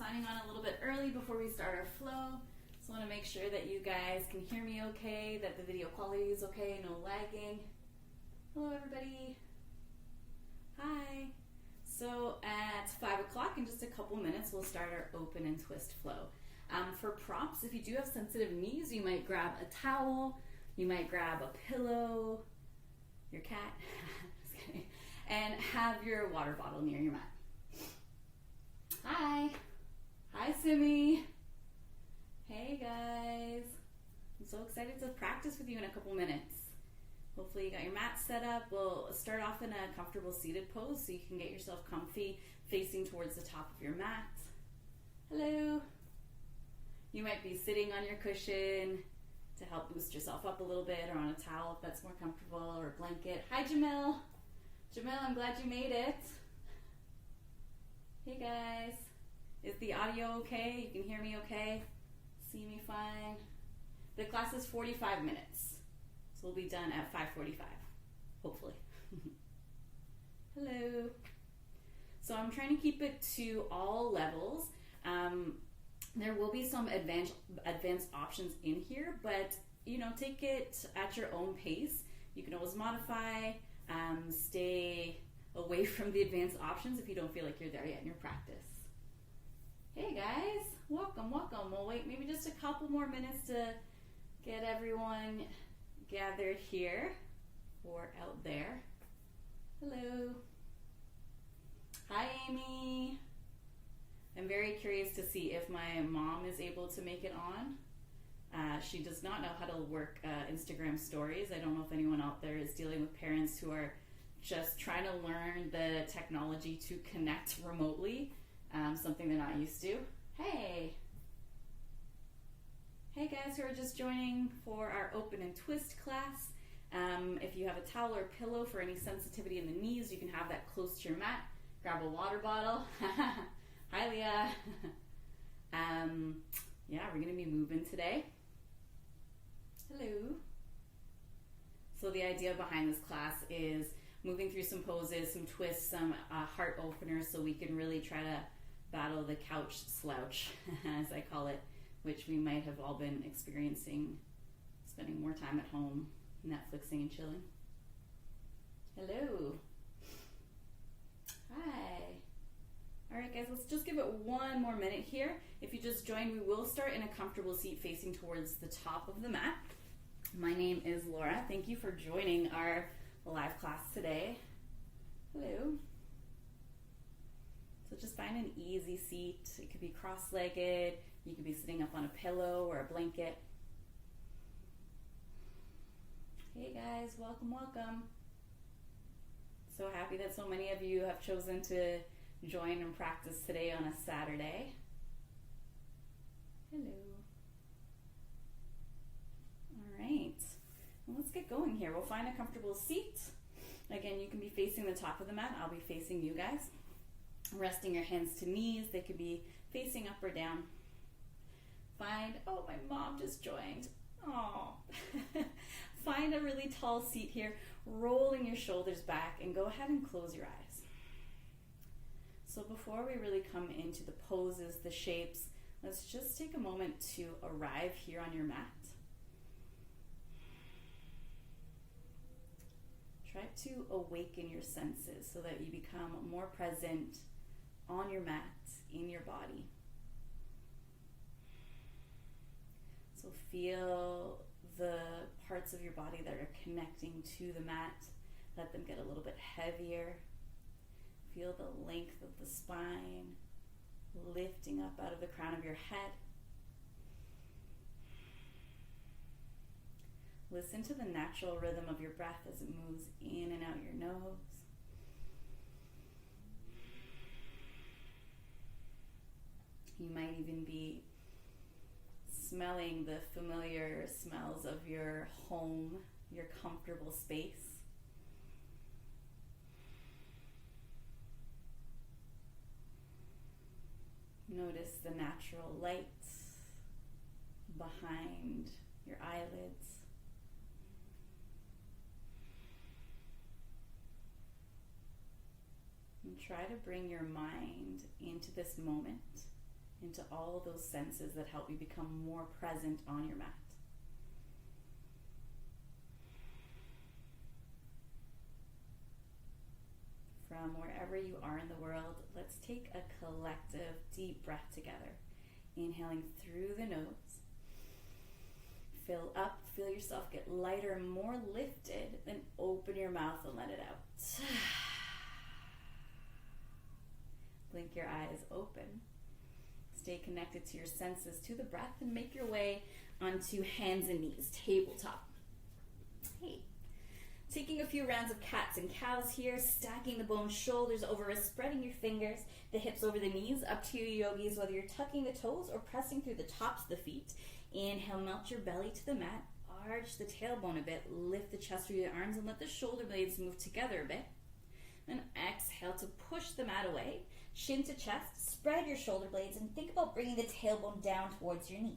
signing on a little bit early before we start our flow. Just want to make sure that you guys can hear me okay, that the video quality is okay, no lagging. Hello everybody. Hi. So at 5 o'clock in just a couple minutes, we'll start our open and twist flow. For props, if you do have sensitive knees, you might grab a towel, you might grab a pillow, your cat, just kidding, and have your water bottle near your mat. Hi. Hi, Simi. Hey, guys. I'm so excited to practice with you in a couple minutes. Hopefully you got your mat set up. We'll start off in a comfortable seated pose so you can get yourself comfy facing towards the top of your mat. Hello. You might be sitting on your cushion to help boost yourself up a little bit, or on a towel if that's more comfortable, or a blanket. Hi, Jamil. Jamil, I'm glad you made it. Hey, guys. Is the audio okay? You can hear me okay? See me fine? The class is 45 minutes. So we'll be done at 5:45, hopefully. Hello. So I'm trying to keep it to all levels. There will be some advanced options in here, but take it at your own pace. You can always modify, stay away from the advanced options if you don't feel like you're there yet in your practice. Hey guys, welcome. We'll wait maybe just a couple more minutes to get everyone gathered here or out there. Hello. Hi, Amy. I'm very curious to see if my mom is able to make it on. She does not know how to work Instagram stories. I don't know if anyone out there is dealing with parents who are just trying to learn the technology to connect remotely, something they're not used to. Hey. Hey guys who are just joining for our open and twist class. If you have a towel or pillow for any sensitivity in the knees, you can have that close to your mat. Grab a water bottle. Hi, Leah. Yeah, we're going to be moving today. Hello. So the idea behind this class is moving through some poses, some twists, some heart openers, so we can really try to battle the couch slouch, as I call it, which we might have all been experiencing, spending more time at home, Netflixing and chilling. Hello. Hi. All right, guys, let's just give it one more minute here. If you just joined, we will start in a comfortable seat facing towards the top of the mat. My name is Laura. Thank you for joining our live class today. Hello. So just find an easy seat. It could be cross-legged. You could be sitting up on a pillow or a blanket. Hey guys, welcome. So happy that so many of you have chosen to join and practice today on a Saturday. Hello. All right, well, let's get going here. We'll find a comfortable seat. Again, you can be facing the top of the mat. I'll be facing you guys. Resting your hands to knees. They could be facing up or down. Oh, my mom just joined. Oh. Find a really tall seat here, rolling your shoulders back, and go ahead and close your eyes. So before we really come into the poses, the shapes, let's just take a moment to arrive here on your mat. Try to awaken your senses so that you become more present on your mat, in your body. So feel the parts of your body that are connecting to the mat. Let them get a little bit heavier. Feel the length of the spine lifting up out of the crown of your head. Listen to the natural rhythm of your breath as it moves in and out your nose. You might even be smelling the familiar smells of your home, your comfortable space. Notice the natural light behind your eyelids. And try to bring your mind into this moment, into all of those senses that help you become more present on your mat. From wherever you are in the world, let's take a collective deep breath together. Inhaling through the nose. Fill up, feel yourself get lighter and more lifted, then open your mouth and let it out. Blink your eyes open. Stay connected to your senses, to the breath, and make your way onto hands and knees, tabletop. Hey. Taking a few rounds of cats and cows here, stacking the bones, shoulders over wrists, spreading your fingers, the hips over the knees, up to you yogis, whether you're tucking the toes or pressing through the tops of the feet. Inhale, melt your belly to the mat, arch the tailbone a bit, lift the chest through your arms and let the shoulder blades move together a bit. Then exhale to push the mat away, chin to chest, spread your shoulder blades and think about bringing the tailbone down towards your knees.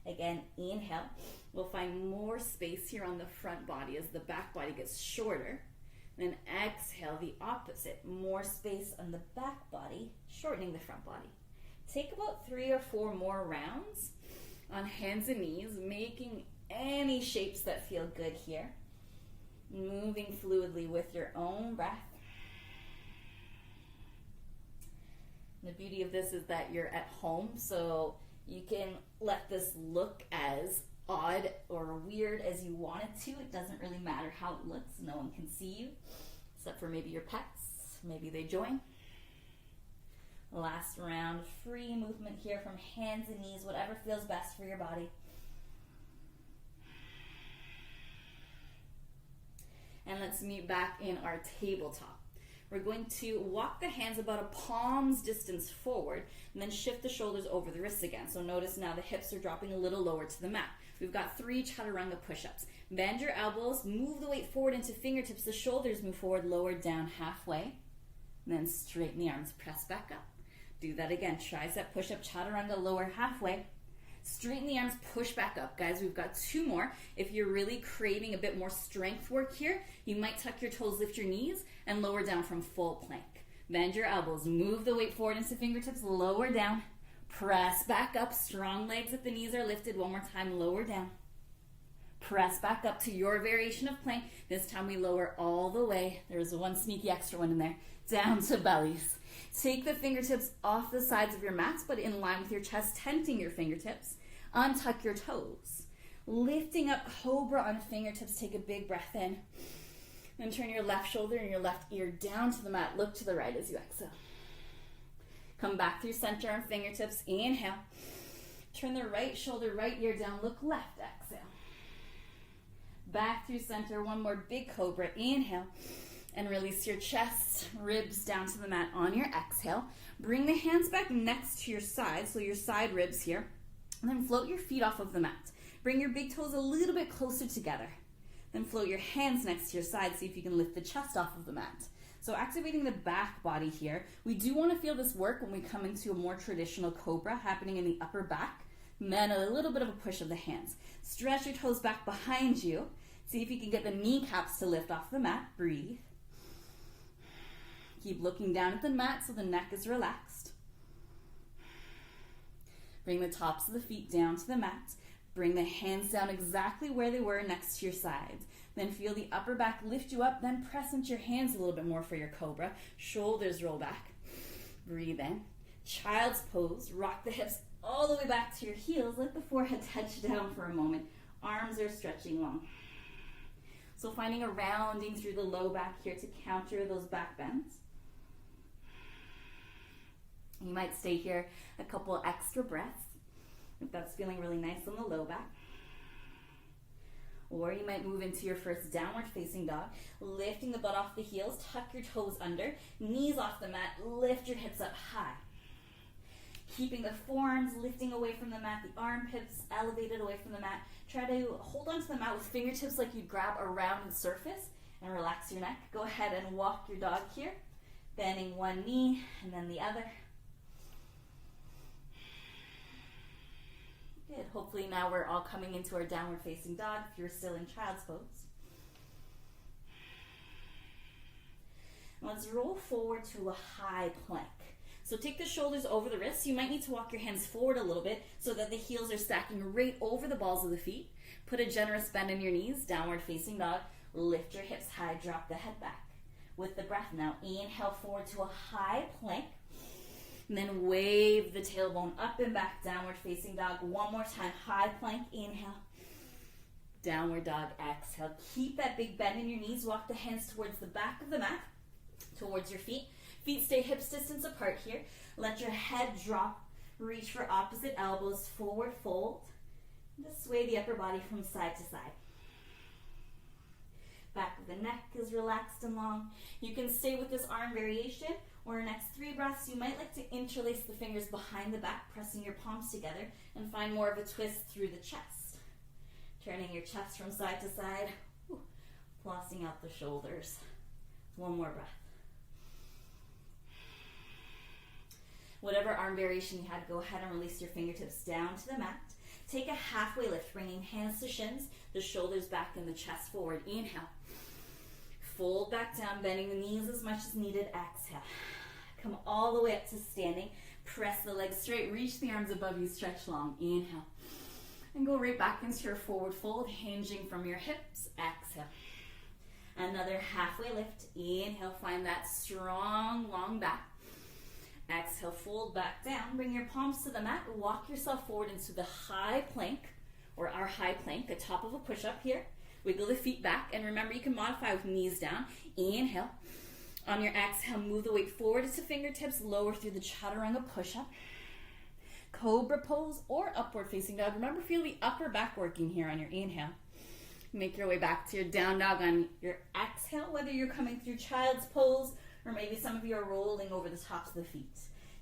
Again, inhale. We'll find more space here on the front body as the back body gets shorter. Then exhale, the opposite. More space on the back body, shortening the front body. Take about 3 or 4 more rounds on hands and knees, making any shapes that feel good here. Moving fluidly with your own breath. The beauty of this is that you're at home, so you can let this look as odd or weird as you want it to. It doesn't really matter how it looks. No one can see you, except for maybe your pets. Maybe they join. Last round, free movement here from hands and knees, whatever feels best for your body. And let's meet back in our tabletop. We're going to walk the hands about a palm's distance forward and then shift the shoulders over the wrists again. So notice now the hips are dropping a little lower to the mat. We've got 3 chaturanga push-ups. Bend your elbows, move the weight forward into fingertips. The shoulders move forward, lower down halfway. And then straighten the arms, press back up. Do that again. Tricep push-up, chaturanga, lower halfway. Straighten the arms, push back up. Guys, we've got 2 more. If you're really craving a bit more strength work here, you might tuck your toes, lift your knees, and lower down from full plank. Bend your elbows, move the weight forward into fingertips, lower down. Press back up, strong legs if the knees are lifted. One more time, lower down. Press back up to your variation of plank. This time we lower all the way. There's one sneaky extra one in there. Down to bellies. Take the fingertips off the sides of your mats, but in line with your chest, tenting your fingertips. Untuck your toes. Lifting up cobra on fingertips, take a big breath in. Then turn your left shoulder and your left ear down to the mat. Look to the right as you exhale. Come back through center on fingertips. Inhale. Turn the right shoulder, right ear down. Look left. Exhale. Back through center. One more big cobra. Inhale. And release your chest, ribs down to the mat on your exhale. Bring the hands back next to your side, so your side ribs here. And then float your feet off of the mat. Bring your big toes a little bit closer together. Then float your hands next to your side. See if you can lift the chest off of the mat. So activating the back body here. We do want to feel this work when we come into a more traditional cobra happening in the upper back. And then a little bit of a push of the hands. Stretch your toes back behind you. See if you can get the kneecaps to lift off the mat. Breathe. Keep looking down at the mat so the neck is relaxed. Bring the tops of the feet down to the mat. Bring the hands down exactly where they were next to your sides. Then feel the upper back lift you up. Then press into your hands a little bit more for your cobra. Shoulders roll back. Breathe in. Child's pose. Rock the hips all the way back to your heels. Let the forehead touch down for a moment. Arms are stretching long. So finding a rounding through the low back here to counter those back bends. You might stay here a couple extra breaths if that's feeling really nice on the low back. Or you might move into your first downward facing dog, lifting the butt off the heels, tuck your toes under, knees off the mat, lift your hips up high. Keeping the forearms lifting away from the mat, the armpits elevated away from the mat. Try to hold onto the mat with fingertips like you'd grab a rounded surface and relax your neck. Go ahead and walk your dog here, bending one knee and then the other. Good. Hopefully now we're all coming into our downward facing dog if you're still in child's pose. Let's roll forward to a high plank. So take the shoulders over the wrists. You might need to walk your hands forward a little bit so that the heels are stacking right over the balls of the feet. Put a generous bend in your knees, downward facing dog. Lift your hips high, drop the head back. With the breath now, inhale forward to a high plank. And then wave the tailbone up and back, downward facing dog. One more time, high plank, inhale. Downward dog, exhale. Keep that big bend in your knees. Walk the hands towards the back of the mat, towards your feet. Feet stay hips distance apart here. Let your head drop. Reach for opposite elbows, forward fold. Just sway the upper body from side to side. Back of the neck is relaxed and long. You can stay with this arm variation, or next 3 breaths, you might like to interlace the fingers behind the back, pressing your palms together, and find more of a twist through the chest. Turning your chest from side to side, flossing out the shoulders. One more breath. Whatever arm variation you had, go ahead and release your fingertips down to the mat. Take a halfway lift, bringing hands to shins, the shoulders back and the chest forward. Inhale. Fold back down, bending the knees as much as needed. Exhale. Come all the way up to standing. Press the legs straight, reach the arms above you, stretch long. Inhale. And go right back into your forward fold, hinging from your hips. Exhale. Another halfway lift. Inhale, find that strong, long back. Exhale, fold back down. Bring your palms to the mat. Walk yourself forward into the high plank, or our high plank, the top of a push-up here. Wiggle the feet back. And remember, you can modify with knees down. Inhale. On your exhale, move the weight forward to fingertips. Lower through the chaturanga push-up. Cobra pose or upward facing dog. Remember, feel the upper back working here on your inhale. Make your way back to your down dog on your exhale, whether you're coming through child's pose or maybe some of you are rolling over the tops of the feet.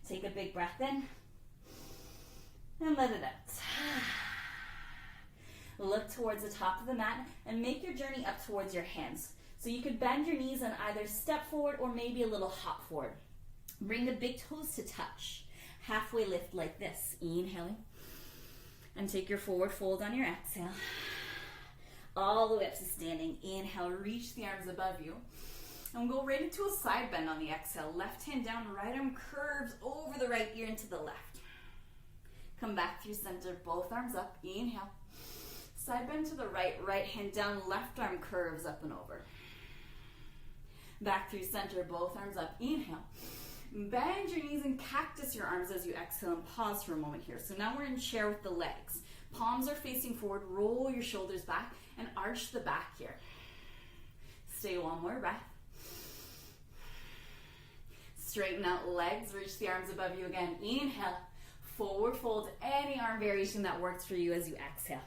Take a big breath in and let it out. Look towards the top of the mat and make your journey up towards your hands. So you could bend your knees and either step forward or maybe a little hop forward. Bring the big toes to touch. Halfway lift like this. Inhaling. And take your forward fold on your exhale. All the way up to standing. Inhale, reach the arms above you. And we'll go right into a side bend on the exhale. Left hand down, right arm curves over the right ear into the left. Come back through center, both arms up. Inhale. Side bend to the right, right hand down, left arm curves up and over. Back through center, both arms up. Inhale. Bend your knees and cactus your arms as you exhale and pause for a moment here. So now we're in chair with the legs. Palms are facing forward, roll your shoulders back and arch the back here. Stay one more breath. Straighten out legs, reach the arms above you again. Inhale, forward fold, any arm variation that works for you as you exhale.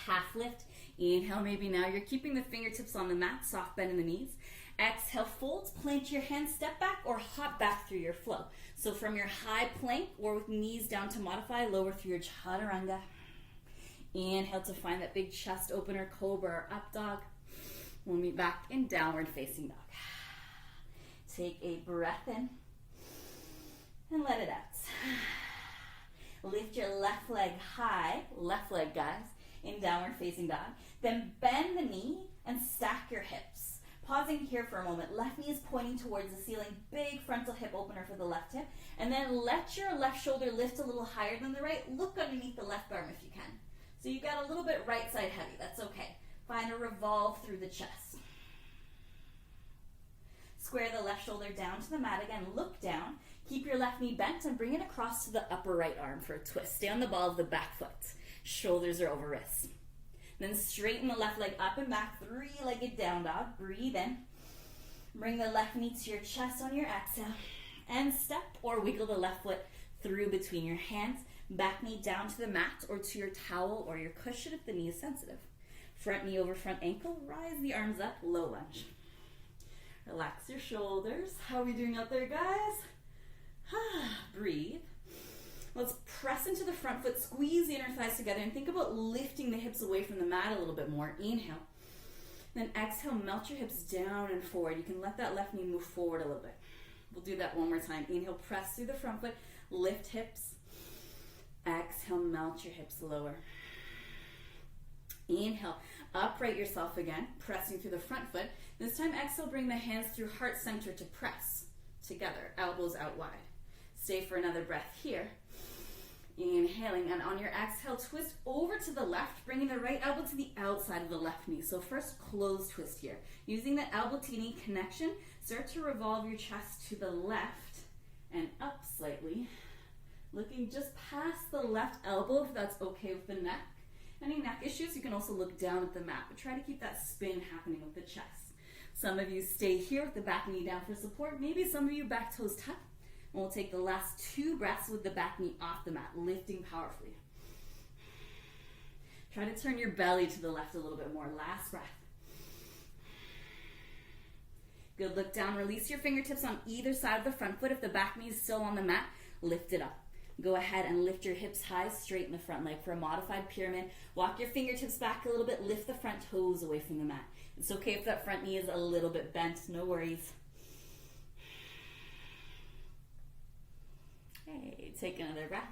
Half lift, inhale, maybe now you're keeping the fingertips on the mat, soft bend in the knees. Exhale, fold, plant your hands, step back or hop back through your flow. So from your high plank or with knees down to modify, lower through your chaturanga. Inhale to find that big chest opener, cobra or up dog. We'll meet back in downward facing dog. Take a breath in and let it out. Lift your left leg high, left leg guys, in downward facing dog. Then bend the knee and stack your hips. Pausing here for a moment. Left knee is pointing towards the ceiling. Big frontal hip opener for the left hip. And then let your left shoulder lift a little higher than the right. Look underneath the left arm if you can. So you've got a little bit right side heavy. That's okay. Find a revolve through the chest. Square the left shoulder down to the mat again. Look down. Keep your left knee bent and bring it across to the upper right arm for a twist. Stay on the ball of the back foot. Shoulders are over wrists. Then straighten the left leg up and back, three-legged down dog. Breathe in. Bring the left knee to your chest on your exhale. And step or wiggle the left foot through between your hands. Back knee down to the mat or to your towel or your cushion if the knee is sensitive. Front knee over front ankle. Rise the arms up, low lunge. Relax your shoulders. How are we doing out there, guys? Breathe. Let's press into the front foot, squeeze the inner thighs together, and think about lifting the hips away from the mat a little bit more. Inhale. Then exhale, melt your hips down and forward. You can let that left knee move forward a little bit. We'll do that one more time. Inhale, press through the front foot, lift hips. Exhale, melt your hips lower. Inhale, upright yourself again, pressing through the front foot. This time, exhale, bring the hands through heart center to press together, elbows out wide. Stay for another breath here. Inhaling, and on your exhale, twist over to the left, bringing the right elbow to the outside of the left knee. So first, closed twist here. Using the elbow to knee connection, start to revolve your chest to the left and up slightly. Looking just past the left elbow if that's okay with the neck. Any neck issues, you can also look down at the mat, but try to keep that spin happening with the chest. Some of you stay here with the back knee down for support. Maybe some of you back toes tuck. And we'll take the last 2 breaths with the back knee off the mat, lifting powerfully. Try to turn your belly to the left a little bit more. Last breath. Good, look down. Release your fingertips on either side of the front foot. If the back knee is still on the mat, lift it up. Go ahead and lift your hips high, straighten the front leg for a modified pyramid. Walk your fingertips back a little bit. Lift the front toes away from the mat. It's okay if that front knee is a little bit bent. No worries. Okay, take another breath.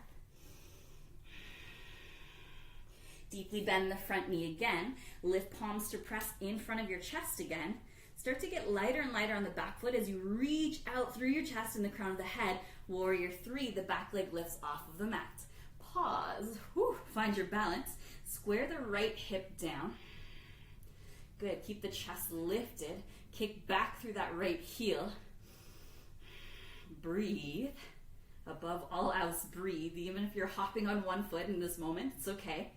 Deeply bend the front knee again. Lift palms to press in front of your chest again. Start to get lighter and lighter on the back foot as you reach out through your chest and the crown of the head. Warrior 3, the back leg lifts off of the mat. Pause. Whew. Find your balance. Square the right hip down. Good. Keep the chest lifted. Kick back through that right heel. Breathe. Above all else, breathe. Even if you're hopping on one foot in this moment, it's okay.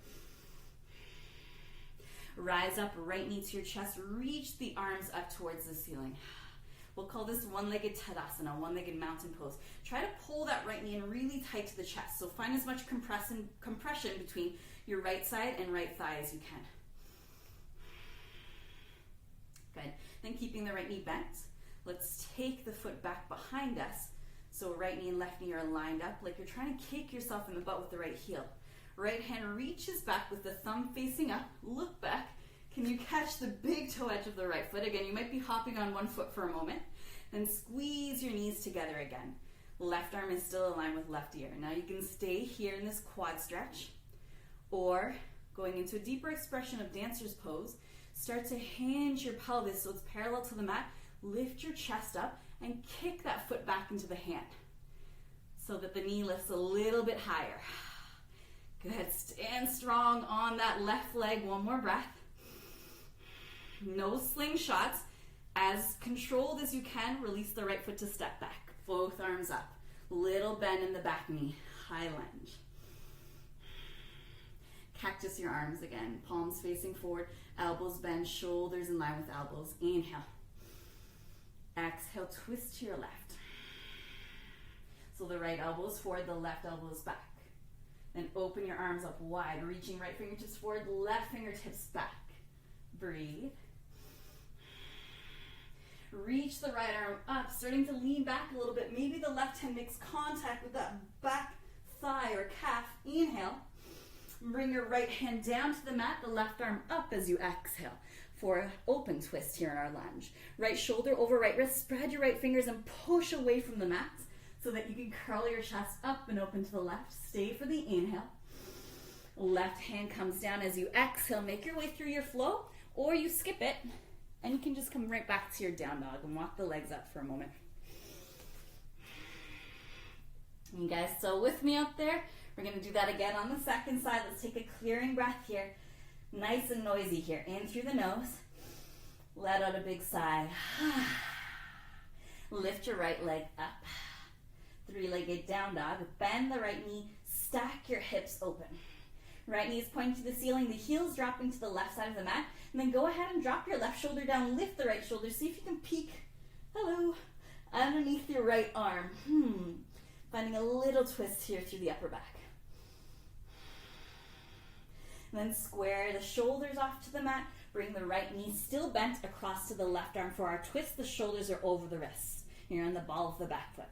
Rise up, right knee to your chest. Reach the arms up towards the ceiling. We'll call this one-legged Tadasana, one-legged mountain pose. Try to pull that right knee in really tight to the chest. So find as much compression between your right side and right thigh as you can. Good. Then keeping the right knee bent, let's take the foot back behind us. So right knee and left knee are lined up like you're trying to kick yourself in the butt with the right heel. Right hand reaches back with the thumb facing up. Look back. Can you catch the big toe edge of the right foot? Again, you might be hopping on one foot for a moment. Then squeeze your knees together again. Left arm is still aligned with left ear. Now you can stay here in this quad stretch, or going into a deeper expression of dancer's pose, start to hinge your pelvis so it's parallel to the mat. Lift your chest up and kick that foot back into the hand so that the knee lifts a little bit higher. Good. Stand strong on that left leg. One more breath. No slingshots. As controlled as you can, release the right foot to step back. Both arms up. Little bend in the back knee. High lunge. Cactus your arms again. Palms facing forward. Elbows bend. Shoulders in line with elbows. Inhale. Exhale. Twist to your left. So the right elbow is forward. The left elbow is back. Then open your arms up wide. Reaching right fingertips forward. Left fingertips back. Breathe. Reach the right arm up, starting to lean back a little bit. Maybe the left hand makes contact with that back thigh or calf. Inhale. Bring your right hand down to the mat, the left arm up as you exhale for an open twist here in our lunge. Right shoulder over right wrist. Spread your right fingers and push away from the mat so that you can curl your chest up and open to the left. Stay for the inhale. Left hand comes down as you exhale. Make your way through your flow, or you skip it. And you can just come right back to your down dog and walk the legs up for a moment. You guys still with me out there? We're going to do that again on the second side. Let's take a clearing breath here. Nice and noisy here. In through the nose. Let out a big sigh. Lift your right leg up. Three-legged down dog. Bend the right knee. Stack your hips open. Right knee is pointing to the ceiling, the heels dropping to the left side of the mat, and then go ahead and drop your left shoulder down, lift the right shoulder, see if you can peek, hello, underneath your right arm. Finding a little twist here through the upper back. And then square the shoulders off to the mat, bring the right knee still bent across to the left arm for our twist. The shoulders are over the wrists. You're on the ball of the back foot.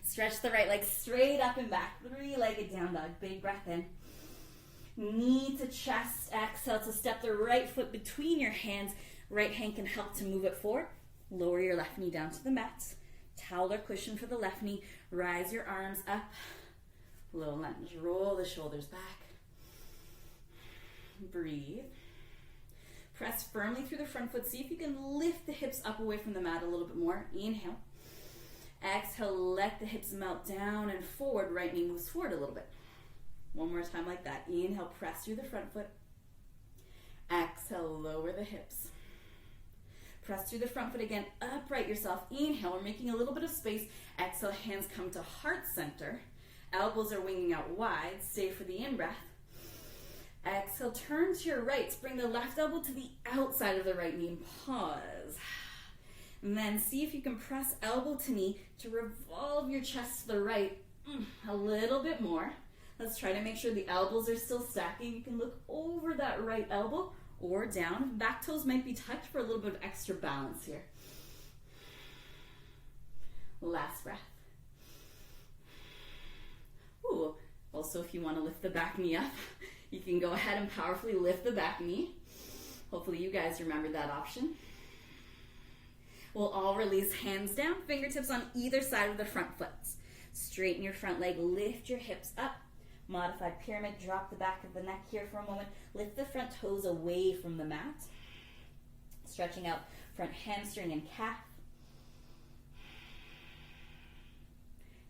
Stretch the right leg straight up and back, three-legged down dog, big breath in. Knee to chest, exhale to step the right foot between your hands. Right hand can help to move it forward. Lower your left knee down to the mat. Towel or cushion for the left knee. Rise your arms up. Low lunge. Roll the shoulders back. Breathe. Press firmly through the front foot. See if you can lift the hips up away from the mat a little bit more. Inhale. Exhale, let the hips melt down and forward. Right knee moves forward a little bit. One more time like that. Inhale, press through the front foot. Exhale, lower the hips. Press through the front foot again. Upright yourself. Inhale, we're making a little bit of space. Exhale, hands come to heart center. Elbows are winging out wide. Stay for the in-breath. Exhale, turn to your right. Bring the left elbow to the outside of the right knee and pause. And then see if you can press elbow to knee to revolve your chest to the right a little bit more. Let's try to make sure the elbows are still stacking. You can look over that right elbow or down. Back toes might be tucked for a little bit of extra balance here. Last breath. Ooh. Also, if you want to lift the back knee up, you can go ahead and powerfully lift the back knee. Hopefully you guys remember that option. We'll all release hands down, fingertips on either side of the front foot. Straighten your front leg, lift your hips up. Modified pyramid, drop the back of the neck here for a moment. Lift the front toes away from the mat. Stretching out front hamstring and calf.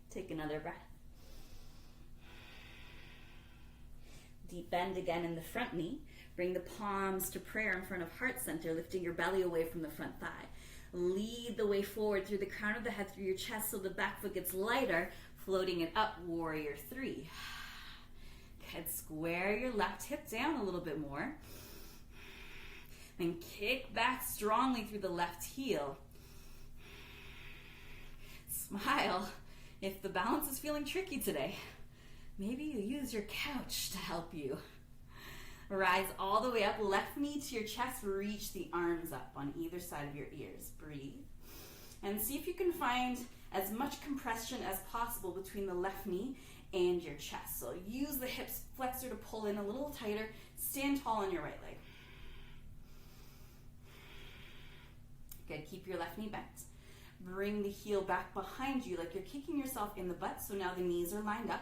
Take another breath. Deep bend again in the front knee. Bring the palms to prayer in front of heart center, lifting your belly away from the front thigh. Lead the way forward through the crown of the head, through your chest, so the back foot gets lighter, floating it up, warrior three. Good, square your left hip down a little bit more. Then kick back strongly through the left heel. Smile if the balance is feeling tricky today. Maybe you use your couch to help you. Rise all the way up, left knee to your chest, reach the arms up on either side of your ears. Breathe. And see if you can find as much compression as possible between the left knee and your chest. So use the hips flexor to pull in a little tighter. Stand tall on your right leg. Good, keep your left knee bent. Bring the heel back behind you like you're kicking yourself in the butt, so now the knees are lined up.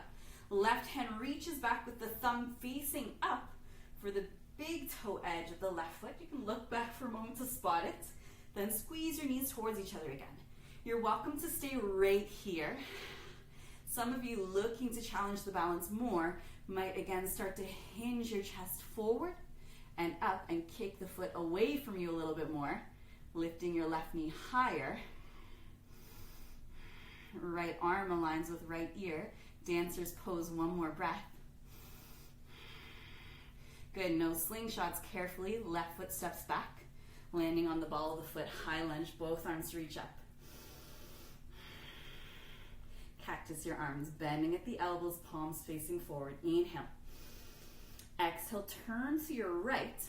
Left hand reaches back with the thumb facing up for the big toe edge of the left foot. You can look back for a moment to spot it. Then squeeze your knees towards each other again. You're welcome to stay right here. Some of you looking to challenge the balance more might again start to hinge your chest forward and up and kick the foot away from you a little bit more, lifting your left knee higher. Right arm aligns with right ear. Dancer's pose, one more breath. Good, no slingshots, carefully. Left foot steps back, landing on the ball of the foot. High lunge, both arms reach up. Cactus your arms, bending at the elbows, palms facing forward. Inhale. Exhale, turn to your right.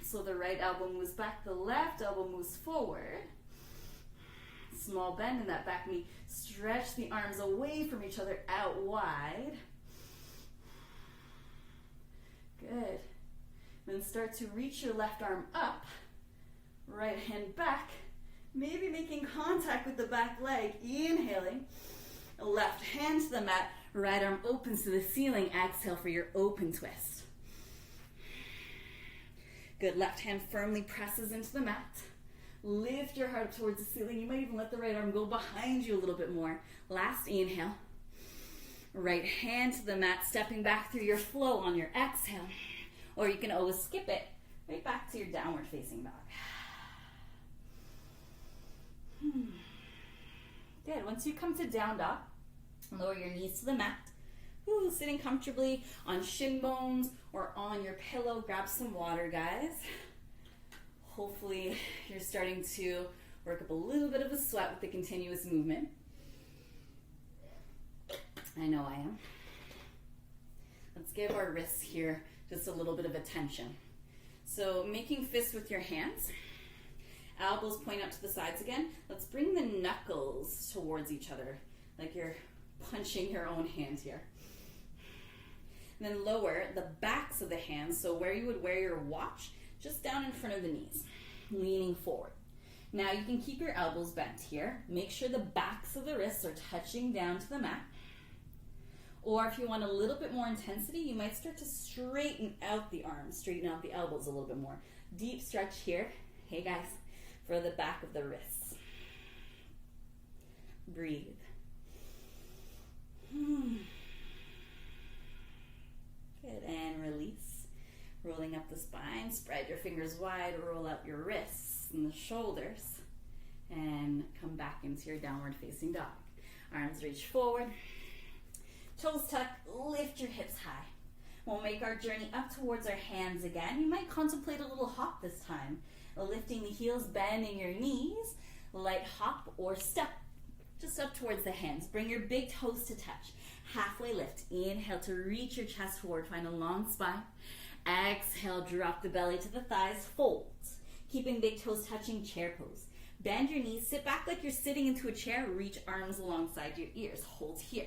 So the right elbow moves back, the left elbow moves forward. Small bend in that back knee. Stretch the arms away from each other, out wide. Good. Then start to reach your left arm up. Right hand back. Maybe making contact with the back leg. Inhaling. Left hand to the mat. Right arm opens to the ceiling. Exhale for your open twist. Good. Left hand firmly presses into the mat. Lift your heart up towards the ceiling. You might even let the right arm go behind you a little bit more. Last inhale. Right hand to the mat, stepping back through your flow on your exhale. Or you can always skip it right back to your downward facing dog. Good. Once you come to down dog, lower your knees to the mat. Sitting comfortably on shin bones or on your pillow. Grab some water, guys. Hopefully you're starting to work up a little bit of a sweat with the continuous movement. I know I am. Let's give our wrists here just a little bit of attention. So making fists with your hands. Elbows point out to the sides again. Let's bring the knuckles towards each other like you're punching your own hand here. And then lower the backs of the hands, so where you would wear your watch, just down in front of the knees, leaning forward. Now you can keep your elbows bent here. Make sure the backs of the wrists are touching down to the mat. Or if you want a little bit more intensity, you might start to straighten out the arms, straighten out the elbows a little bit more. Deep stretch here. Hey guys, for the back of the wrists. Breathe. Good, and release. Rolling up the spine, spread your fingers wide, roll out your wrists and the shoulders, and come back into your downward facing dog. Arms reach forward, toes tuck, lift your hips high. We'll make our journey up towards our hands again. You might contemplate a little hop this time, lifting the heels, bending your knees, light hop or step, just up towards the hands. Bring your big toes to touch. Halfway lift. Inhale to reach your chest forward, find a long spine. Exhale, drop the belly to the thighs, fold. Keeping big toes touching, chair pose. Bend your knees, sit back like you're sitting into a chair, reach arms alongside your ears. Hold here.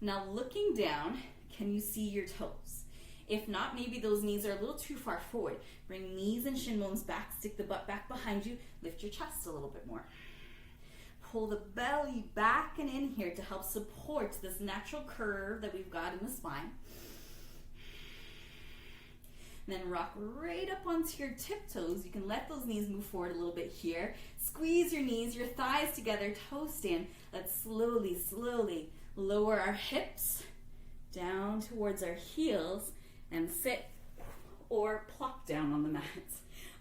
Now looking down, can you see your toes? If not, maybe those knees are a little too far forward. Bring knees and shin bones back, stick the butt back behind you, lift your chest a little bit more. Pull the belly back and in here to help support this natural curve that we've got in the spine. And then rock right up onto your tiptoes. You can let those knees move forward a little bit here. Squeeze your knees, your thighs together, toes stand. Let's slowly, slowly lower our hips down towards our heels and sit or plop down on the mat.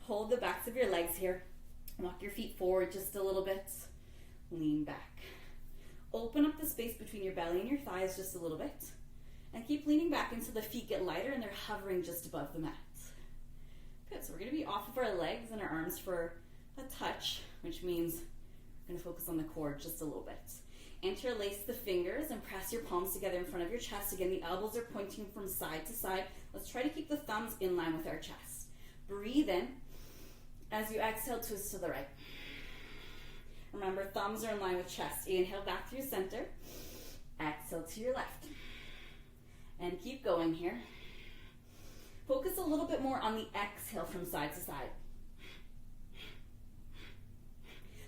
Hold the backs of your legs here. Walk your feet forward just a little bit. Lean back. Open up the space between your belly and your thighs just a little bit. And keep leaning back until the feet get lighter and they're hovering just above the mat. Good, so we're going to be off of our legs and our arms for a touch, which means we're going to focus on the core just a little bit. Interlace the fingers and press your palms together in front of your chest. Again, the elbows are pointing from side to side. Let's try to keep the thumbs in line with our chest. Breathe in. As you exhale, twist to the right. Remember, thumbs are in line with chest. Inhale back through center. Exhale to your left. And keep going here. Focus a little bit more on the exhale from side to side.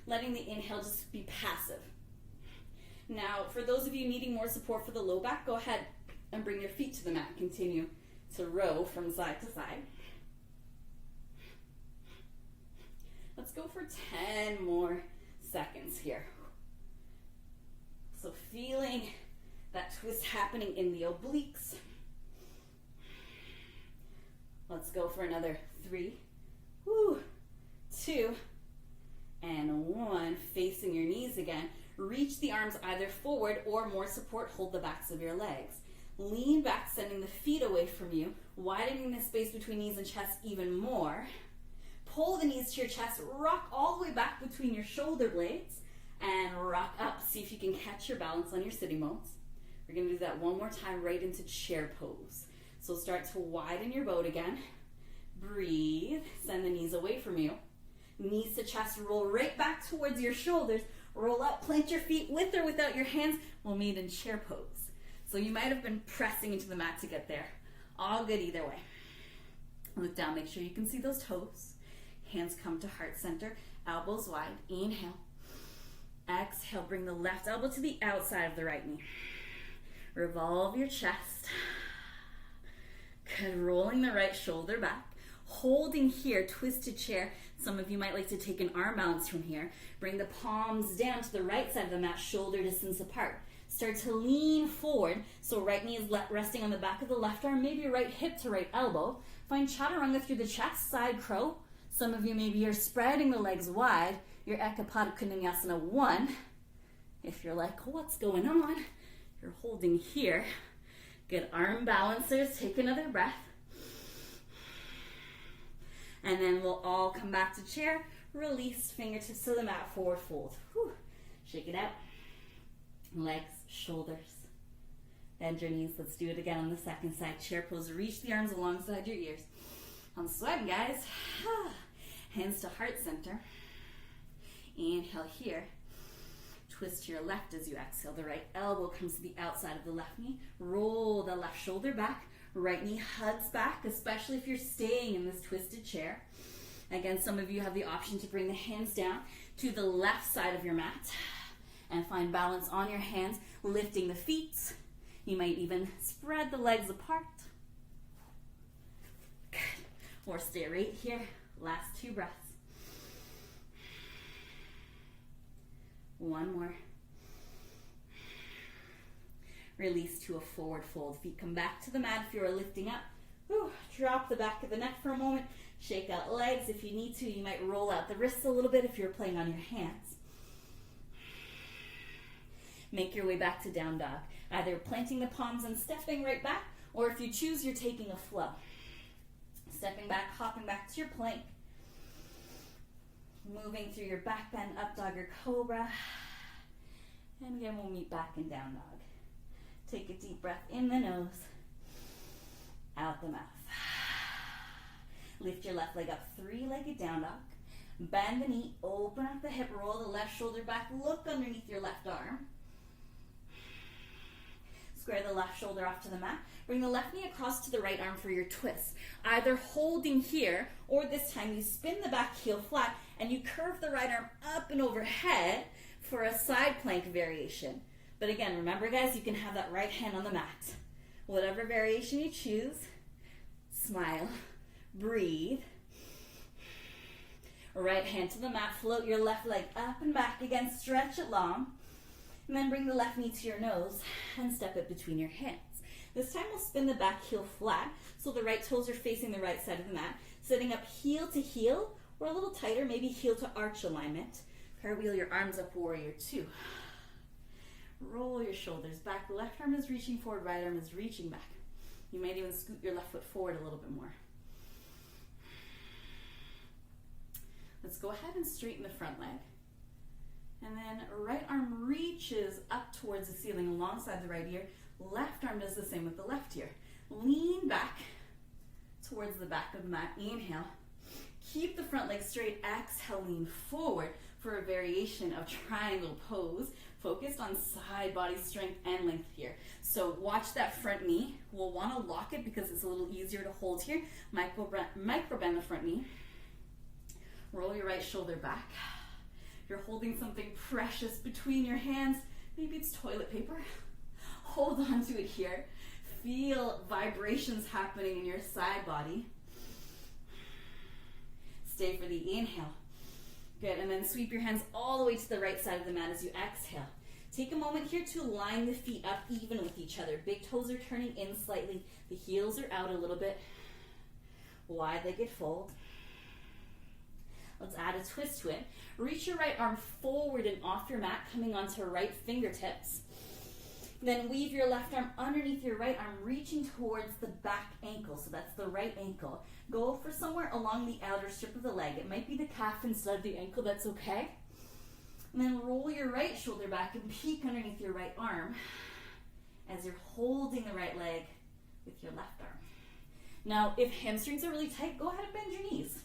Letting the inhale just be passive. Now, for those of you needing more support for the low back, go ahead and bring your feet to the mat. Continue to row from side to side. Let's go for 10 more seconds here. So feeling that twist happening in the obliques. Let's go for another 3, 2, and 1. Facing your knees again. Reach the arms either forward or more support, hold the backs of your legs. Lean back, sending the feet away from you, widening the space between knees and chest even more. Pull the knees to your chest, rock all the way back between your shoulder blades, and rock up. See if you can catch your balance on your sitting bones. We're going to do that one more time right into chair pose. So start to widen your boat again. Breathe, send the knees away from you. Knees to chest, roll right back towards your shoulders. Roll up, plant your feet with or without your hands. We'll meet in chair pose. So you might have been pressing into the mat to get there. All good either way. Look down, make sure you can see those toes. Hands come to heart center, elbows wide. Inhale. Exhale, bring the left elbow to the outside of the right knee. Revolve your chest. Good, rolling the right shoulder back. Holding here, twisted chair. Some of you might like to take an arm balance from here. Bring the palms down to the right side of the mat, shoulder distance apart. Start to lean forward, so right knee is resting on the back of the left arm, maybe right hip to right elbow. Find chaturanga through the chest, side crow. Some of you maybe are spreading the legs wide. Your Ekapada Kundinyasana 1. If you're like, what's going on? You're holding here. Good, arm balancers, take another breath. And then we'll all come back to chair. Release, fingertips to the mat, forward fold. Whew. Shake it out. Legs, shoulders. Bend your knees. Let's do it again on the second side. Chair pose. Reach the arms alongside your ears. I'm sweating, guys. Hands to heart center. Inhale here. Twist to your left as you exhale. The right elbow comes to the outside of the left knee. Roll the left shoulder back. Right knee hugs back, especially if you're staying in this twisted chair. Again, some of you have the option to bring the hands down to the left side of your mat and find balance on your hands, lifting the feet. You might even spread the legs apart. Good. Or stay right here. Last 2 breaths. One more. Release to a forward fold. Feet come back to the mat if you are lifting up. Whew. Drop the back of the neck for a moment. Shake out legs. If you need to, you might roll out the wrists a little bit if you're playing on your hands. Make your way back to down dog. Either planting the palms and stepping right back, or if you choose, you're taking a flow. Stepping back, hopping back to your plank. Moving through your back bend, up dog or cobra. And again, we'll meet back in down dog. Take a deep breath in the nose, out the mouth. Lift your left leg up, three-legged down dog. Bend the knee, open up the hip, roll the left shoulder back, look underneath your left arm. Square the left shoulder off to the mat. Bring the left knee across to the right arm for your twist. Either holding here, or this time you spin the back heel flat and you curve the right arm up and overhead for a side plank variation. But again, remember guys, you can have that right hand on the mat. Whatever variation you choose, smile, breathe. Right hand to the mat, float your left leg up and back again, stretch it long. And then bring the left knee to your nose and step it between your hands. This time we'll spin the back heel flat so the right toes are facing the right side of the mat. Sitting up heel to heel or a little tighter, maybe heel to arch alignment. Cartwheel your arms up, warrior two. Roll your shoulders back. Left arm is reaching forward, right arm is reaching back. You might even scoot your left foot forward a little bit more. Let's go ahead and straighten the front leg. And then right arm reaches up towards the ceiling alongside the right ear. Left arm does the same with the left ear. Lean back towards the back of the mat. Inhale. Keep the front leg straight. Exhale, lean forward for a variation of triangle pose. Focused on side body strength and length here. So watch that front knee. We'll want to lock it because it's a little easier to hold here. Micro bend the front knee. Roll your right shoulder back. You're holding something precious between your hands. Maybe it's toilet paper. Hold on to it here. Feel vibrations happening in your side body. Stay for the inhale. Good, and then sweep your hands all the way to the right side of the mat as you exhale. Take a moment here to line the feet up even with each other. Big toes are turning in slightly. The heels are out a little bit. Wide-legged fold. Let's add a twist to it. Reach your right arm forward and off your mat, coming onto right fingertips. Then weave your left arm underneath your right arm, reaching towards the back ankle. So that's the right ankle. Go for somewhere along the outer strip of the leg. It might be the calf instead of the ankle, that's okay. And then roll your right shoulder back and peek underneath your right arm as you're holding the right leg with your left arm. Now, if hamstrings are really tight, go ahead and bend your knees.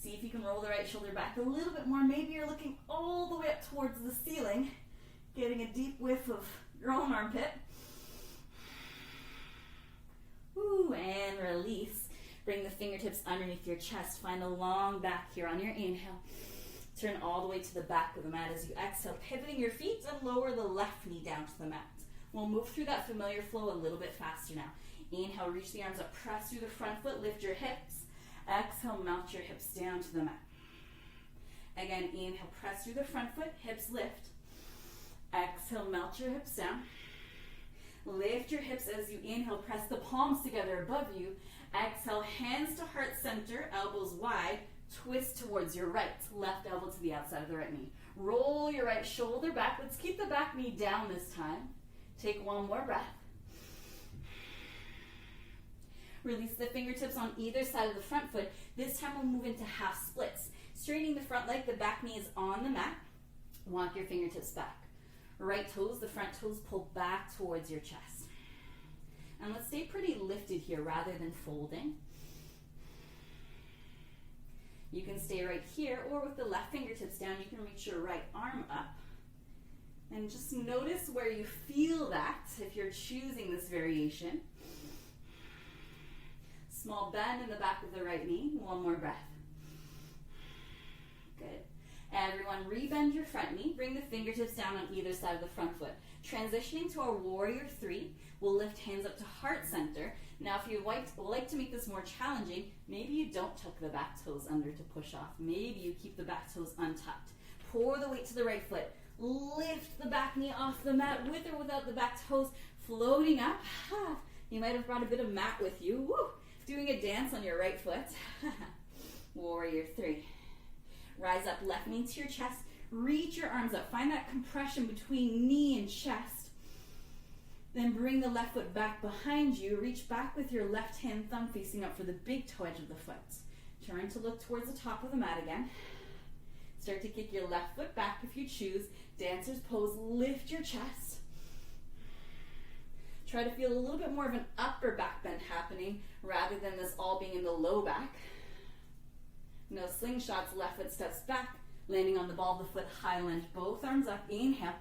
See if you can roll the right shoulder back a little bit more. Maybe you're looking all the way up towards the ceiling, getting a deep whiff of your own armpit. Ooh, and release. Bring the fingertips underneath your chest. Find a long back here on your inhale. Turn all the way to the back of the mat as you exhale, pivoting your feet and lower the left knee down to the mat. We'll move through that familiar flow a little bit faster now. Inhale, reach the arms up, press through the front foot, lift your hips. Exhale, melt your hips down to the mat. Again, inhale, press through the front foot, hips lift. Exhale, melt your hips down. Lift your hips as you inhale, press the palms together above you. Exhale, hands to heart center, elbows wide, twist towards your right. Left elbow to the outside of the right knee. Roll your right shoulder back. Let's keep the back knee down this time. Take one more breath. Release the fingertips on either side of the front foot. This time we'll move into half splits. Straightening the front leg, the back knee is on the mat. Walk your fingertips back. Right toes, the front toes pull back towards your chest. And let's stay pretty lifted here rather than folding. You can stay right here, or with the left fingertips down, you can reach your right arm up. And just notice where you feel that if you're choosing this variation. Small bend in the back of the right knee. One more breath. Good. Everyone, rebend your front knee. Bring the fingertips down on either side of the front foot. Transitioning to our warrior three, we'll lift hands up to heart center. Now, if you'd like to make this more challenging, maybe you don't tuck the back toes under to push off. Maybe you keep the back toes untucked. Pour the weight to the right foot. Lift the back knee off the mat with or without the back toes floating up. You might have brought a bit of mat with you. Woo! Doing a dance on your right foot. Warrior 3. Rise up, left knee to your chest. Reach your arms up. Find that compression between knee and chest. Then bring the left foot back behind you. Reach back with your left hand thumb facing up for the big toe edge of the foot. Turn to look towards the top of the mat again. Start to kick your left foot back if you choose. Dancer's pose. Lift your chest. Try to feel a little bit more of an upper back bend happening rather than this all being in the low back. No slingshots. Left foot steps back, landing on the ball of the foot. High lunge. Both arms up. Inhale.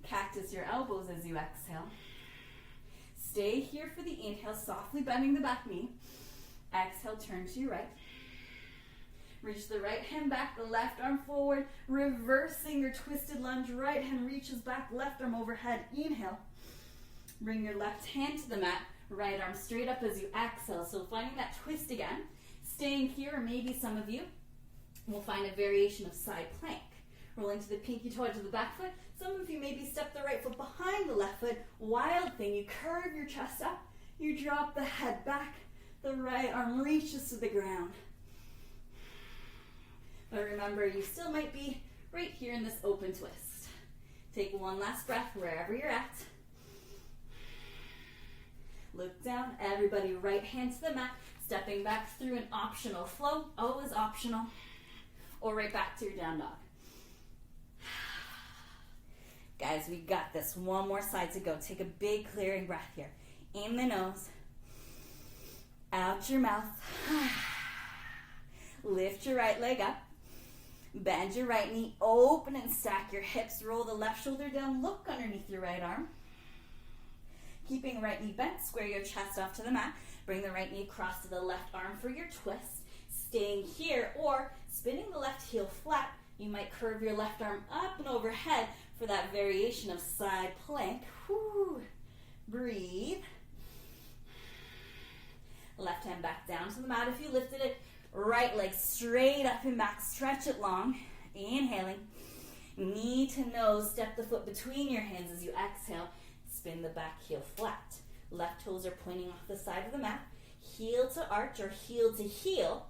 Cactus your elbows as you exhale. Stay here for the inhale, softly bending the back knee. Exhale, turn to your right. Reach the right hand back, the left arm forward, reversing your twisted lunge. Right hand reaches back, left arm overhead. Inhale. Bring your left hand to the mat, right arm straight up as you exhale. So finding that twist again. Staying here, or maybe some of you will find a variation of side plank. Rolling to the pinky toe edge of the back foot. Some of you maybe step the right foot behind the left foot. Wild thing, you curve your chest up, you drop the head back, the right arm reaches to the ground. But remember, you still might be right here in this open twist. Take one last breath wherever you're at. Look down, everybody right hand to the mat, stepping back through an optional flow, always optional, or right back to your down dog. Guys, we got this. One more side to go. Take a big clearing breath here. In the nose, out your mouth. Lift your right leg up. Bend your right knee, open and stack your hips. Roll the left shoulder down, look underneath your right arm. Keeping right knee bent, square your chest off to the mat. Bring the right knee across to the left arm for your twist. Staying here or spinning the left heel flat. You might curve your left arm up and overhead for that variation of side plank. Whew. Breathe. Left hand back down to the mat if you lifted it. Right leg straight up and back. Stretch it long. Inhaling. Knee to nose. Step the foot between your hands as you exhale. Spin the back heel flat. Left toes are pointing off the side of the mat. Heel to arch or heel to heel.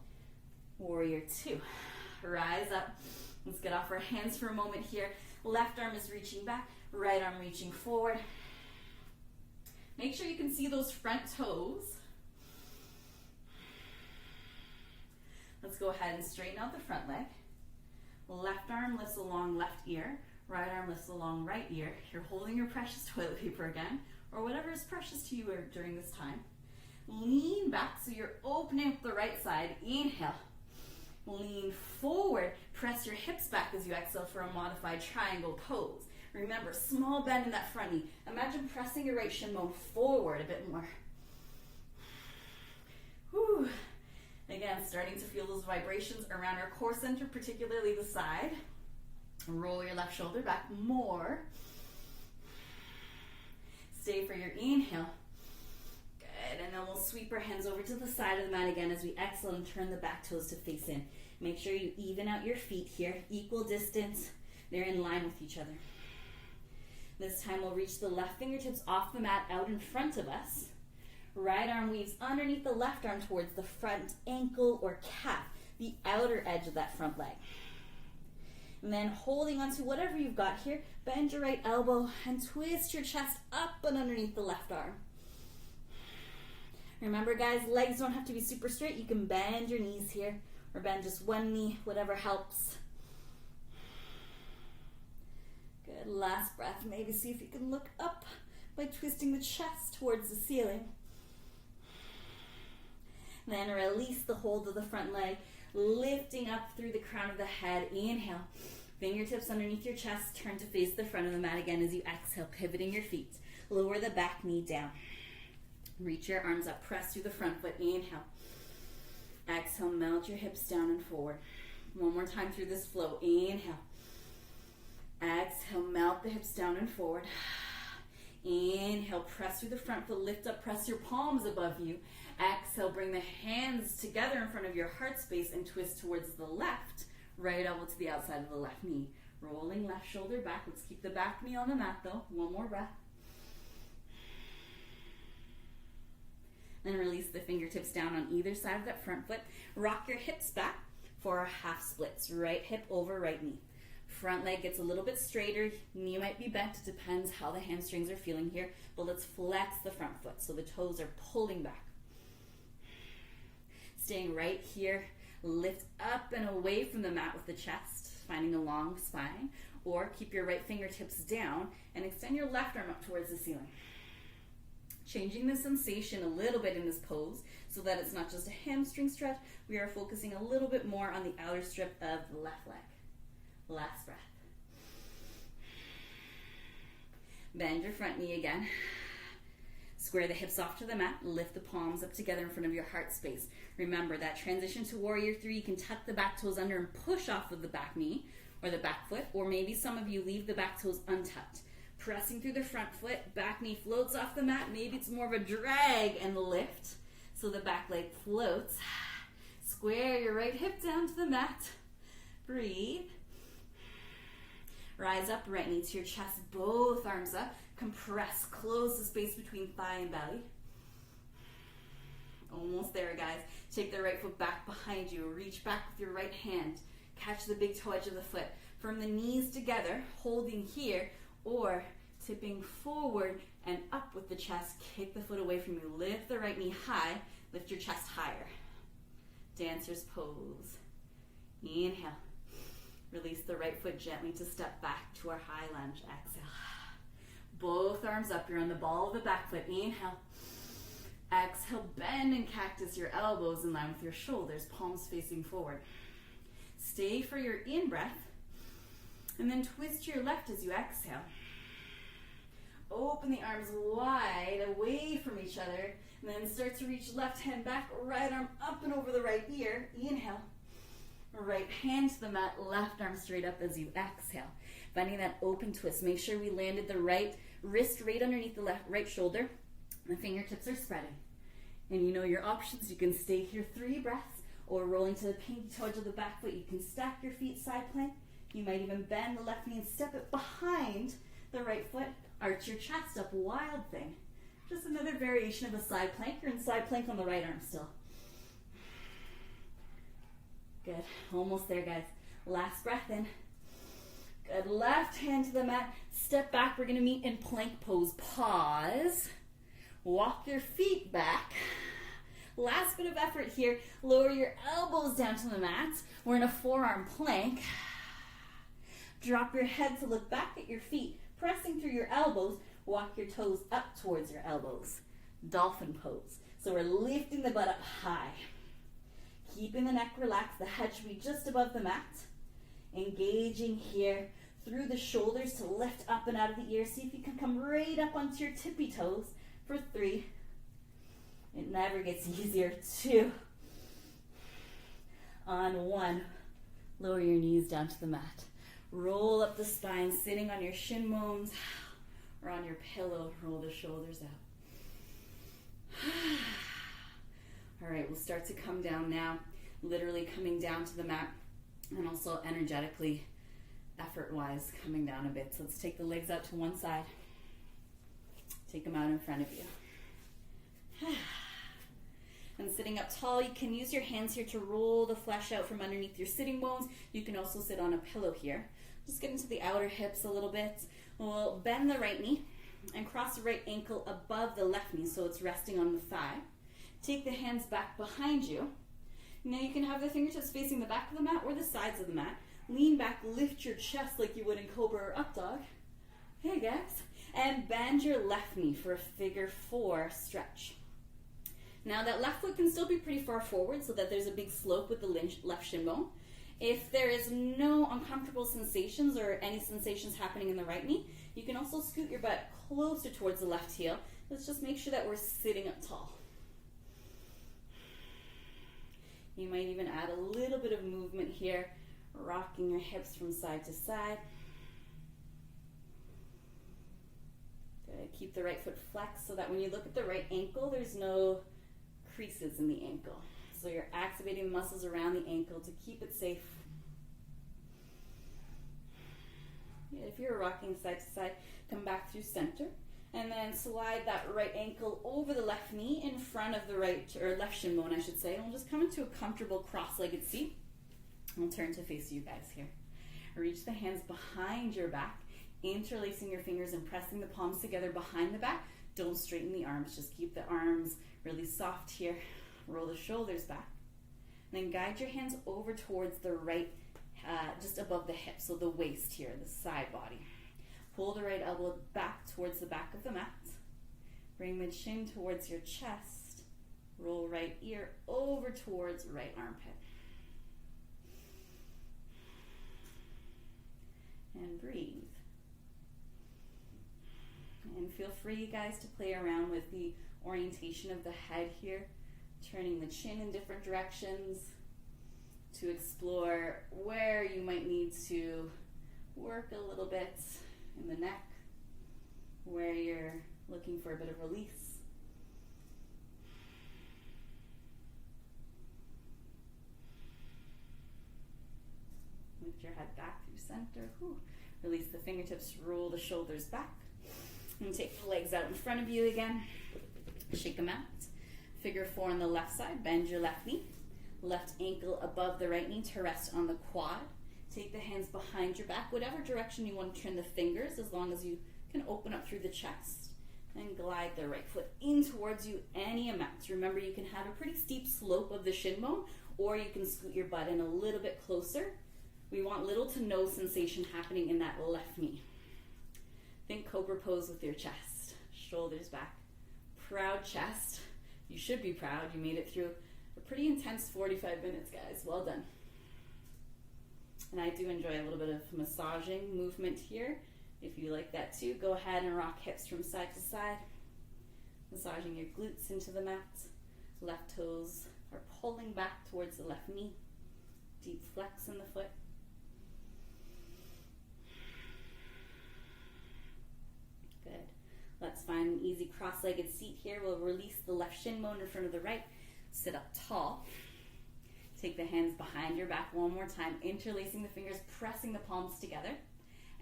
Warrior 2. Rise up. Let's get off our hands for a moment here. Left arm is reaching back. Right arm reaching forward. Make sure you can see those front toes. Let's go ahead and straighten out the front leg. Left arm lifts along left ear. Right arm lifts along right ear. You're holding your precious toilet paper again, or whatever is precious to you during this time. Lean back so you're opening up the right side. Inhale. Lean forward. Press your hips back as you exhale for a modified triangle pose. Remember, small bend in that front knee. Imagine pressing your right shin bone forward a bit more. Whew. Again, starting to feel those vibrations around our core center, particularly the side. Roll your left shoulder back more. Stay for your inhale. Good, and then we'll sweep our hands over to the side of the mat again as we exhale and turn the back toes to face in. Make sure you even out your feet here, equal distance. They're in line with each other. This time we'll reach the left fingertips off the mat out in front of us. Right arm weaves underneath the left arm towards the front ankle or calf, the outer edge of that front leg. And then holding onto whatever you've got here, bend your right elbow and twist your chest up and underneath the left arm. Remember guys, legs don't have to be super straight. You can bend your knees here or bend just one knee, whatever helps. Good, last breath. Maybe see if you can look up by twisting the chest towards the ceiling. Then release the hold of the front leg, lifting up through the crown of the head. Inhale. Fingertips underneath your chest. Turn to face the front of the mat again as you exhale, pivoting your feet. Lower the back knee down. Reach your arms up. Press through the front foot. Inhale. Exhale. Melt your hips down and forward. One more time through this flow. Inhale. Exhale. Melt the hips down and forward. Inhale. Press through the front foot. Lift up. Press your palms above you. Exhale, bring the hands together in front of your heart space and twist towards the left. Right elbow to the outside of the left knee. Rolling left shoulder back. Let's keep the back knee on the mat though. One more breath. Then release the fingertips down on either side of that front foot. Rock your hips back for our half splits. Right hip over right knee. Front leg gets a little bit straighter. Knee might be bent. It depends how the hamstrings are feeling here. But let's flex the front foot so the toes are pulling back. Staying right here. Lift up and away from the mat with the chest, finding a long spine. Or keep your right fingertips down and extend your left arm up towards the ceiling. Changing the sensation a little bit in this pose so that it's not just a hamstring stretch. We are focusing a little bit more on the outer strip of the left leg. Last breath. Bend your front knee again. Square the hips off to the mat. Lift the palms up together in front of your heart space. Remember that transition to Warrior 3, you can tuck the back toes under and push off of the back knee or the back foot, or maybe some of you leave the back toes untucked. Pressing through the front foot, back knee floats off the mat. Maybe it's more of a drag and lift, so the back leg floats. Square your right hip down to the mat. Breathe. Rise up, right knee to your chest, both arms up. Compress, close the space between thigh and belly. Almost there, guys. Take the right foot back behind you. Reach back with your right hand. Catch the big toe edge of the foot. From the knees together, holding here, or tipping forward and up with the chest. Kick the foot away from you. Lift the right knee high. Lift your chest higher. Dancer's pose. Inhale. Release the right foot gently to step back to our high lunge. Exhale. Both arms up. You're on the ball of the back foot. Inhale. Exhale. Bend and cactus your elbows in line with your shoulders. Palms facing forward. Stay for your in-breath. And then twist to your left as you exhale. Open the arms wide away from each other. And then start to reach left hand back, right arm up and over the right ear. Inhale. Right hand to the mat, left arm straight up as you exhale. Finding that open twist. Make sure we landed the right wrist right underneath the right shoulder. The fingertips are spreading. And you know your options. You can stay here 3 breaths, or rolling to the pinky toe edge of the back foot. You can stack your feet side plank. You might even bend the left knee and step it behind the right foot. Arch your chest up, wild thing. Just another variation of a side plank. You're in side plank on the right arm still. Good, almost there, guys. Last breath in. Good, left hand to the mat. Step back, we're gonna meet in plank pose. Pause. Walk your feet back. Last bit of effort here. Lower your elbows down to the mat. We're in a forearm plank. Drop your head to look back at your feet. Pressing through your elbows. Walk your toes up towards your elbows. Dolphin pose. So we're lifting the butt up high. Keeping the neck relaxed. The head should be just above the mat. Engaging here through the shoulders to lift up and out of the ears. See if you can come right up onto your tippy toes for 3. It never gets easier. 2. On 1. Lower your knees down to the mat. Roll up the spine, sitting on your shin bones or on your pillow. Roll the shoulders out. All right, we'll start to come down now. Literally coming down to the mat, and also energetically, effort-wise, coming down a bit. So let's take the legs out to one side. Take them out in front of you. And sitting up tall, you can use your hands here to roll the flesh out from underneath your sitting bones. You can also sit on a pillow here. Just get into the outer hips a little bit. We'll bend the right knee and cross the right ankle above the left knee so it's resting on the thigh. Take the hands back behind you. Now you can have the fingertips facing the back of the mat or the sides of the mat. Lean back, lift your chest like you would in Cobra or Up Dog. Hey guys. And bend your left knee for a figure 4 stretch. Now that left foot can still be pretty far forward so that there's a big slope with the left shin bone. If there is no uncomfortable sensations or any sensations happening in the right knee, you can also scoot your butt closer towards the left heel. Let's just make sure that we're sitting up tall. You might even add a little bit of movement here, rocking your hips from side to side. Good. Keep the right foot flexed so that when you look at the right ankle, there's no creases in the ankle. So you're activating the muscles around the ankle to keep it safe. If you're rocking side to side, come back through center. And then slide that right ankle over the left knee in front of the right, or left shin bone, I should say. And we'll just come into a comfortable cross-legged seat. I'll turn to face you guys here. Reach the hands behind your back, interlacing your fingers and pressing the palms together behind the back. Don't straighten the arms, just keep the arms really soft here. Roll the shoulders back. And then guide your hands over towards the right, just above the hip, so the waist here, the side body. Pull the right elbow back towards the back of the mat. Bring the chin towards your chest. Roll right ear over towards right armpit. And breathe. And feel free, guys, to play around with the orientation of the head here, turning the chin in different directions to explore where you might need to work a little bit in the neck, where you're looking for a bit of release. Lift your head back through center. Whew. Release the fingertips, roll the shoulders back. And take the legs out in front of you again. Shake them out. Figure 4 on the left side. Bend your left knee. Left ankle above the right knee to rest on the quad. Take the hands behind your back, whatever direction you want to turn the fingers, as long as you can open up through the chest. And glide the right foot in towards you any amount. Remember, you can have a pretty steep slope of the shin bone, or you can scoot your butt in a little bit closer. We want little to no sensation happening in that left knee. Think cobra pose with your chest. Shoulders back. Proud chest. You should be proud. You made it through a pretty intense 45 minutes, guys. Well done. And I do enjoy a little bit of massaging movement here. If you like that too, go ahead and rock hips from side to side. Massaging your glutes into the mat. Left toes are pulling back towards the left knee. Deep flex in the foot. Good. Let's find an easy cross-legged seat here. We'll release the left shin bone in front of the right. Sit up tall. Take the hands behind your back one more time, interlacing the fingers, pressing the palms together,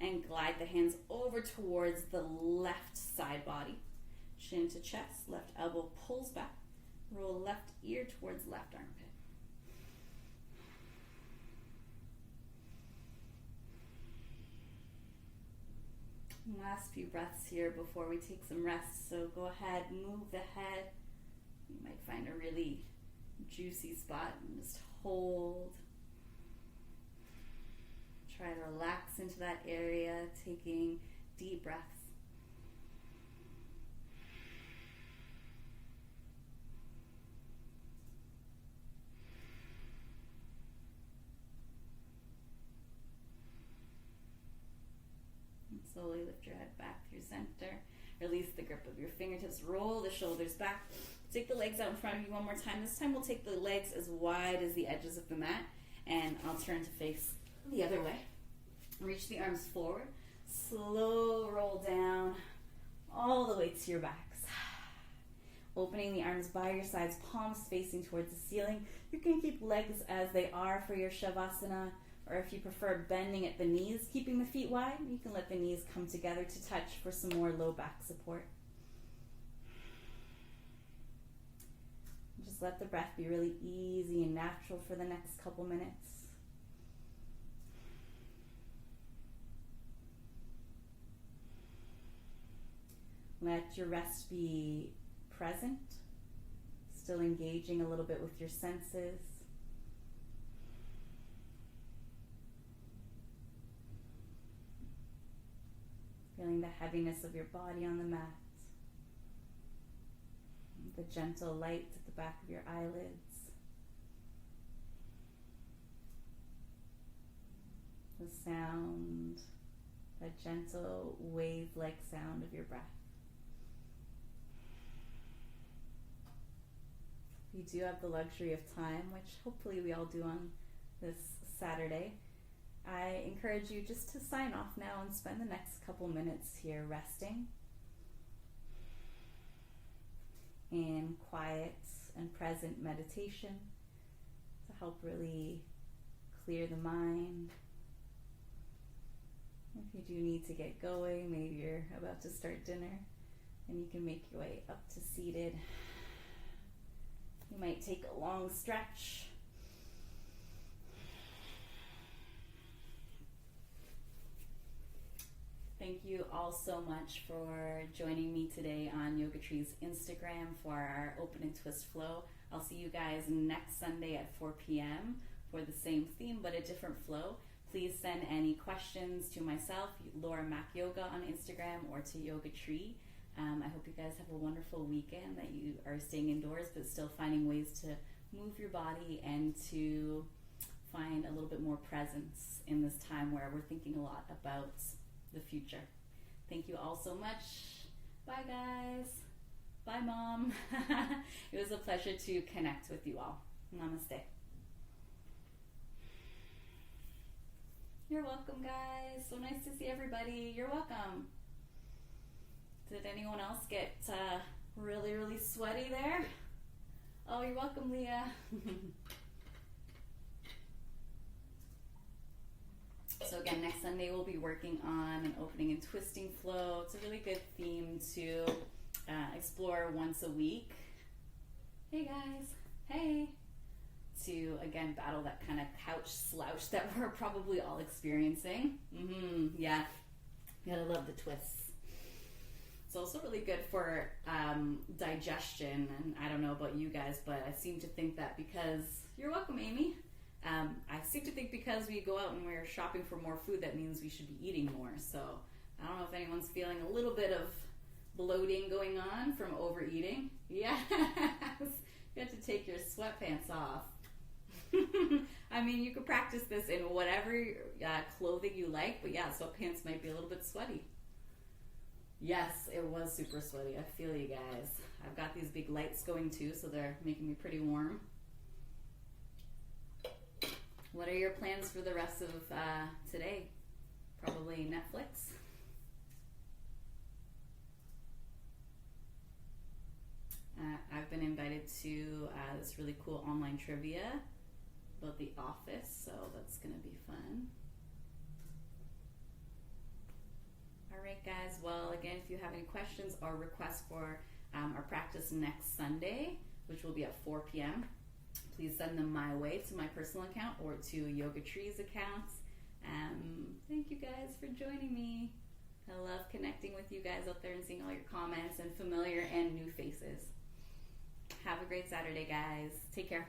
and glide the hands over towards the left side body. Chin to chest, left elbow pulls back. Roll left ear towards left armpit. Last few breaths here before we take some rest. So go ahead, move the head. You might find a really juicy spot and just hold. Try to relax into that area, taking deep breaths. And slowly lift your head back through center. Release the grip of your fingertips. Roll the shoulders back. Take the legs out in front of you one more time. This time we'll take the legs as wide as the edges of the mat, and I'll turn to face the other way. Reach the arms forward. Slow roll down all the way to your backs. Opening the arms by your sides, palms facing towards the ceiling. You can keep legs as they are for your Shavasana, or if you prefer bending at the knees, keeping the feet wide, you can let the knees come together to touch for some more low back support. Just let the breath be really easy and natural for the next couple minutes. Let your rest be present, still engaging a little bit with your senses. Feeling the heaviness of your body on the mat. The gentle light at the back of your eyelids. The sound, that gentle wave-like sound of your breath. If you do have the luxury of time, which hopefully we all do on this Saturday, I encourage you just to sign off now and spend the next couple minutes here resting in quiet and present meditation to help really clear the mind If you do need to get going, maybe you're about to start dinner and you can make your way up to seated. You might take a long stretch. Thank you all so much for joining me today on Yoga Tree's Instagram for our open and twist flow. I'll see you guys next Sunday at 4 p.m. for the same theme but a different flow. Please send any questions to myself, Laura Mac Yoga on Instagram, or to Yoga Tree. I hope you guys have a wonderful weekend, that you are staying indoors but still finding ways to move your body and to find a little bit more presence in this time where we're thinking a lot about the future. Thank you all so much. Bye guys. Bye Mom. It was a pleasure to connect with you all. Namaste. You're welcome guys. So nice to see everybody. You're welcome. Did anyone else get really, really sweaty there? Oh, you're welcome, Leah. So again, next Sunday we'll be working on an opening and twisting flow. It's a really good theme to explore once a week. Hey guys. Hey. To again battle that kind of couch slouch that we're probably all experiencing. Yeah. You gotta love the twists. It's also really good for digestion, and I don't know about you guys, but I seem to think that because, you're welcome Amy, I seem to think because we go out and we're shopping for more food, that means we should be eating more. So I don't know if anyone's feeling a little bit of bloating going on from overeating. Yes, you have to take your sweatpants off. I mean, you could practice this in whatever clothing you like, but yeah, sweatpants might be a little bit sweaty. Yes, it was super sweaty. I feel you guys. I've got these big lights going too, so they're making me pretty warm. What are your plans for the rest of today? Probably Netflix. I've been invited to this really cool online trivia about The Office, so that's going to be fun. All right, guys. Well, again, if you have any questions or requests for our practice next Sunday, which will be at 4 p.m., please send them my way to my personal account or to Yoga Tree's account. Thank you guys for joining me. I love connecting with you guys out there and seeing all your comments and familiar and new faces. Have a great Saturday, guys. Take care.